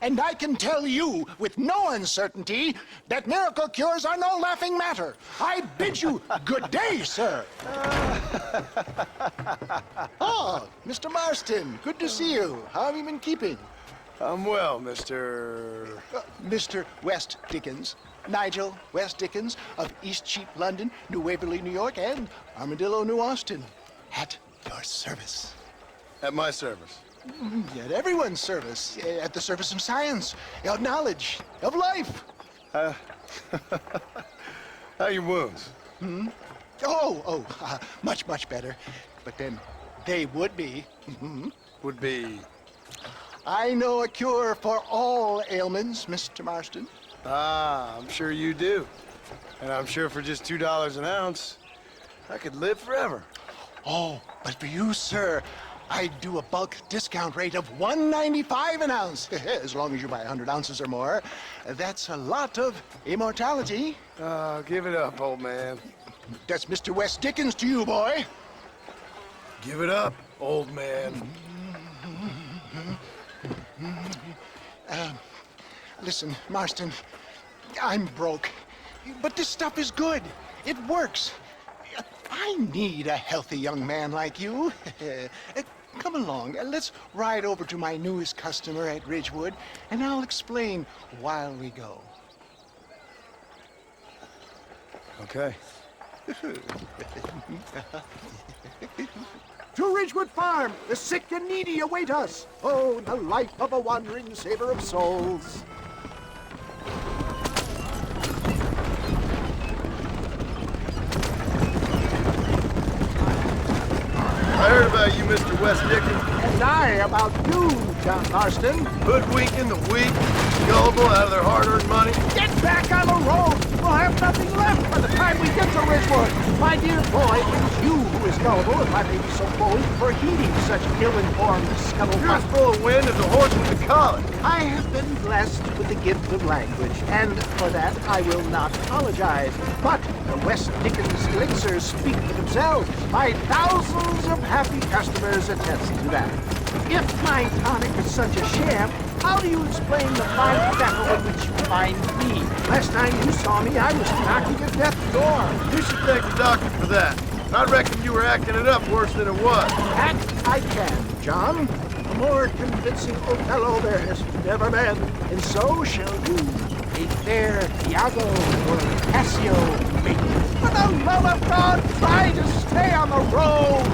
And I can tell you with no uncertainty that miracle cures are no laughing matter. I bid you good day, sir. Oh, Mr. Marston, good to see you. How have you been keeping? I'm well, Mr. Mr. West Dickens. Nigel West Dickens of Eastcheap, London, New Waverly, New York, and Armadillo, New Austin. At your service. At my service. At everyone's service. At the service of science, of knowledge, of life. How are your wounds? Much, much better. But then they would be. Would be... I know a cure for all ailments, Mr. Marston. Ah, I'm sure you do. And I'm sure for just $2 an ounce, I could live forever. Oh, but for you, sir, I'd do a bulk discount rate of $1.95 an ounce, as long as you buy 100 ounces or more. That's a lot of immortality. Give it up, old man. That's Mr. West Dickens to you, boy. Give it up, old man. Listen, Marston, I'm broke, but this stuff is good. It works. I need a healthy young man like you. Come along, let's ride over to my newest customer at Ridgewood, and I'll explain while we go. Okay. To Ridgewood Farm, the sick and needy await us. Oh, the life of a wandering saver of souls. I heard about you, Mr. West Dickens. And I about you, John Marston. Hoodwinking the weak, gullible out of their hard-earned money. Get back on the road. We'll have nothing left by the time we get to Ridgewood. My dear boy, it is you who is gullible, if I may be so bold, for heeding such ill-informed scuttlebutt. You're as full of wind as a horse with a collar. I have been blessed with the gift of language, and for that I will not apologize. But the West Dickens elixirs speak for themselves. My thousands of happy customers attest to that. If my tonic is such a sham, how do you explain the fine battle in which you find me? Last time you saw me, I was knocking at death's door. You should thank the doctor for that. I reckon you were acting it up worse than it was. Act I can, John. A more convincing Othello there has never been, and so shall you. A fair Iago or Cassio make. For the love of God, try to stay on the road.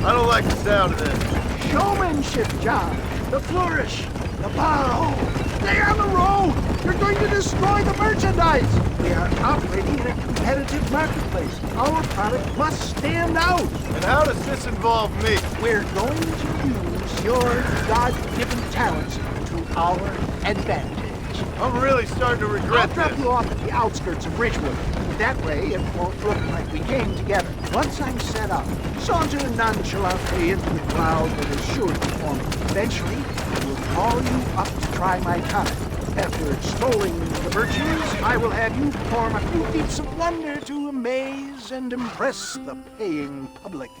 I don't like the sound of this. Showmanship, John. The flourish, the bow. Stay on the road. You're going to destroy the merchandise. We are operating in a competitive marketplace. Our product must stand out. And how does this involve me? We're going to use your God-given talents to our advantage. I'm really starting to I'll regret drop this. you off at the outskirts of Ridgewood. That way, it won't look like we came together. Once I'm set up, saunter nonchalantly into the crowd that is sure to form. Eventually, I will call you up to try my tonic. After extolling the virtues, I will have you perform a few feats of wonder to amaze and impress the paying public.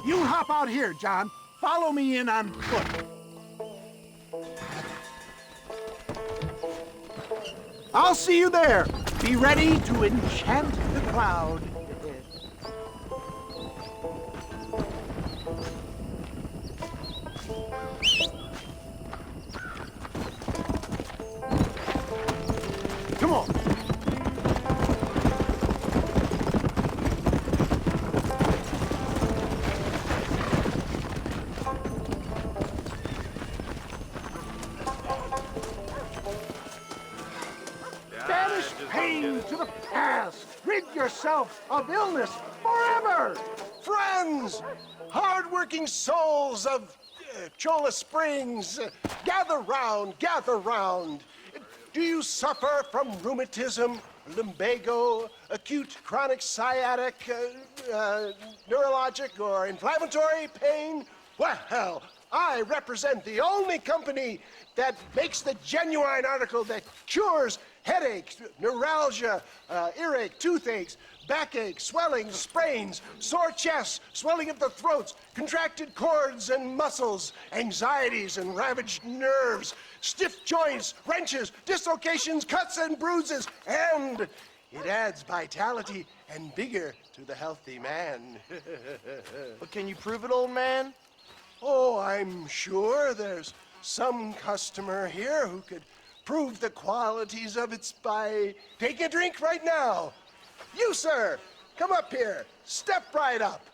You hop out here, John. Follow me in on foot. I'll see you there. Be ready to enchant the crowd. Come on. Banish pain to the past. Rid yourself of illness forever. Friends, hard-working souls of Cholla Springs, gather round, gather round. Do you suffer from rheumatism, lumbago, acute chronic sciatic, neurologic, or inflammatory pain? Well, I represent the only company that makes the genuine article that cures headaches, neuralgia, earache, toothaches, backache, swelling, sprains, sore chests, swelling of the throats, contracted cords and muscles, anxieties and ravaged nerves, stiff joints, wrenches, dislocations, cuts and bruises, and it adds vitality and vigor to the healthy man. But can you prove it, old man? Oh, I'm sure there's some customer here who could prove the qualities of it by taking a drink right now. You, sir, come up here. Step right up.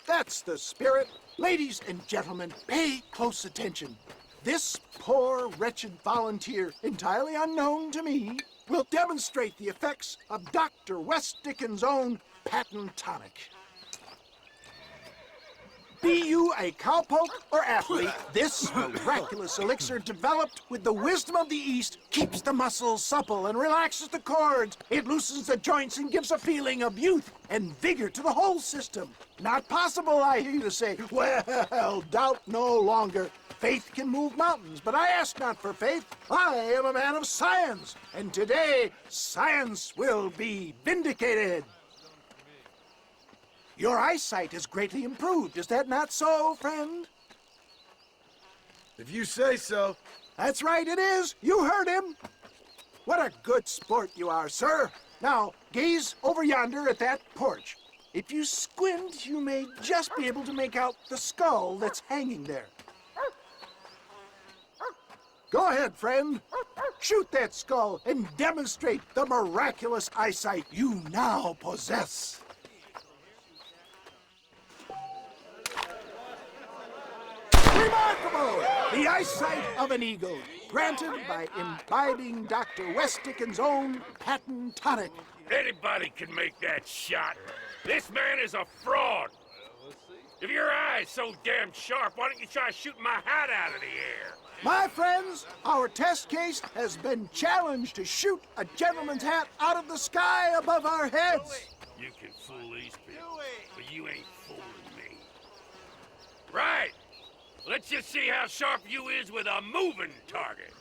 That's the spirit. Ladies and gentlemen, pay close attention. This poor, wretched volunteer, entirely unknown to me, will demonstrate the effects of Dr. West Dickens' own patent tonic. Be you a cowpoke or athlete, this miraculous elixir developed with the wisdom of the East keeps the muscles supple and relaxes the cords. It loosens the joints and gives a feeling of youth and vigor to the whole system. Not possible, I hear you say. Well, doubt no longer. Faith can move mountains, but I ask not for faith. I am a man of science, and today science will be vindicated. Your eyesight is greatly improved. Is that not so, friend? If you say so. That's right, it is. You heard him. What a good sport you are, sir. Now, gaze over yonder at that porch. If you squint, you may just be able to make out the skull that's hanging there. Go ahead, friend. Shoot that skull and demonstrate the miraculous eyesight you now possess. Remarkable! The eyesight of an eagle, granted by imbibing Dr. West Dickens' own patent tonic. Anybody can make that shot. This man is a fraud. If your eye's so damn sharp, why don't you try shooting my hat out of the air? My friends, our test case has been challenged to shoot a gentleman's hat out of the sky above our heads. You can fool these people, but you ain't fooling me. Right. Let's just see how sharp you is with a moving target.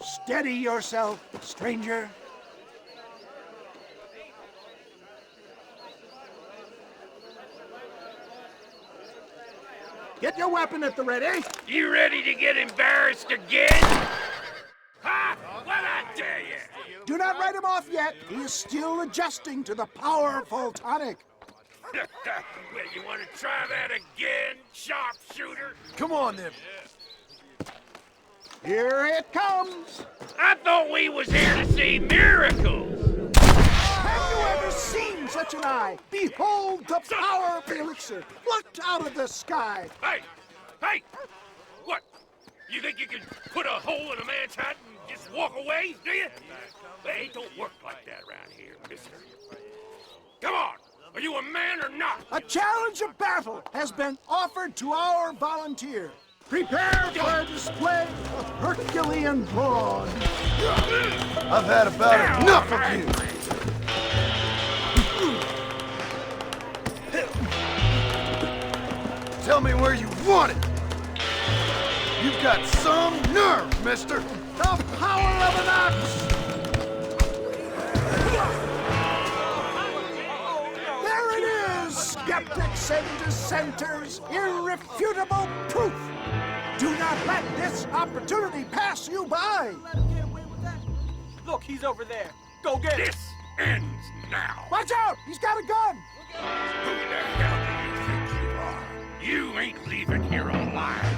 Steady yourself, stranger. Get your weapon at the ready. You ready to get embarrassed again? Ha! What'd I tell you? Do not write him off yet. He is still adjusting to the powerful tonic. Well, you want to try that again, sharpshooter? Come on, then. Here it comes. I thought we was here to see miracles. Have you ever seen such an eye? Behold the power of the elixir plucked out of the sky. Hey! Hey! What? You think you can put a hole in a man's hat and just walk away, do you? Hey, it don't work like that around here, mister. Come on! Are you a man or not? A challenge of battle has been offered to our volunteer. Prepare for a display of Herculean brawn. I've had about enough of you. Tell me where you want it. You've got some nerve, mister. The power of an ox. There it is, skeptics and dissenters, irrefutable proof. Do not let this opportunity pass you by. Look, he's over there. Go get him. This ends now. Watch out, he's got a gun. Who the hell do you think you are? You ain't leaving here alive.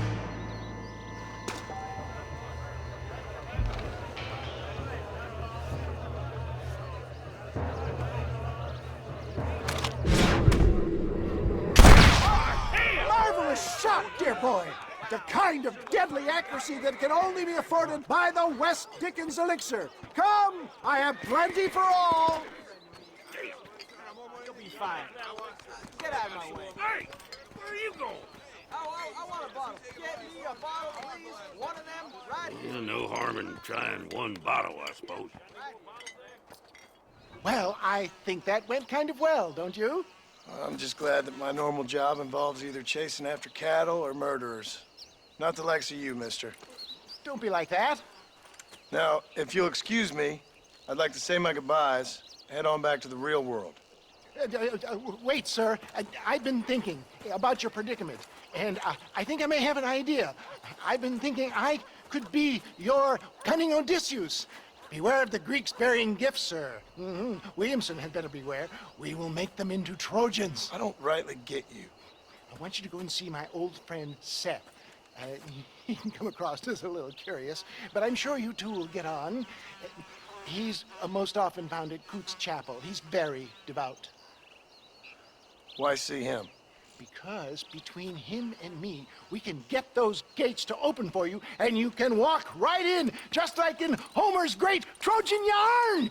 Marvelous shot, dear boy. The kind of deadly accuracy that can only be afforded by the West Dickens elixir. Come, I have plenty for all. You'll be fine. Get out of my way. Hey, where are you going? I want a bottle. Get me a bottle, please. One of them, right here. No harm in trying one bottle, I suppose. Well, I think that went kind of well, don't you? I'm just glad that my normal job involves either chasing after cattle or murderers. Not the likes of you, mister. Don't be like that. Now, if you'll excuse me, I'd like to say my goodbyes, head on back to the real world. Wait, sir. I've been thinking about your predicament, and I think I may have an idea. I've been thinking I could be your cunning Odysseus. Beware of the Greeks burying gifts, sir. Williamson had better beware. We will make them into Trojans. I don't rightly get you. I want you to go and see my old friend Seth. He can come across as a little curious, but I'm sure you two will get on. He's most often found at Coots Chapel. He's very devout. Why see him? Because between him and me, we can get those gates to open for you, and you can walk right in, just like in Homer's great Trojan yarn!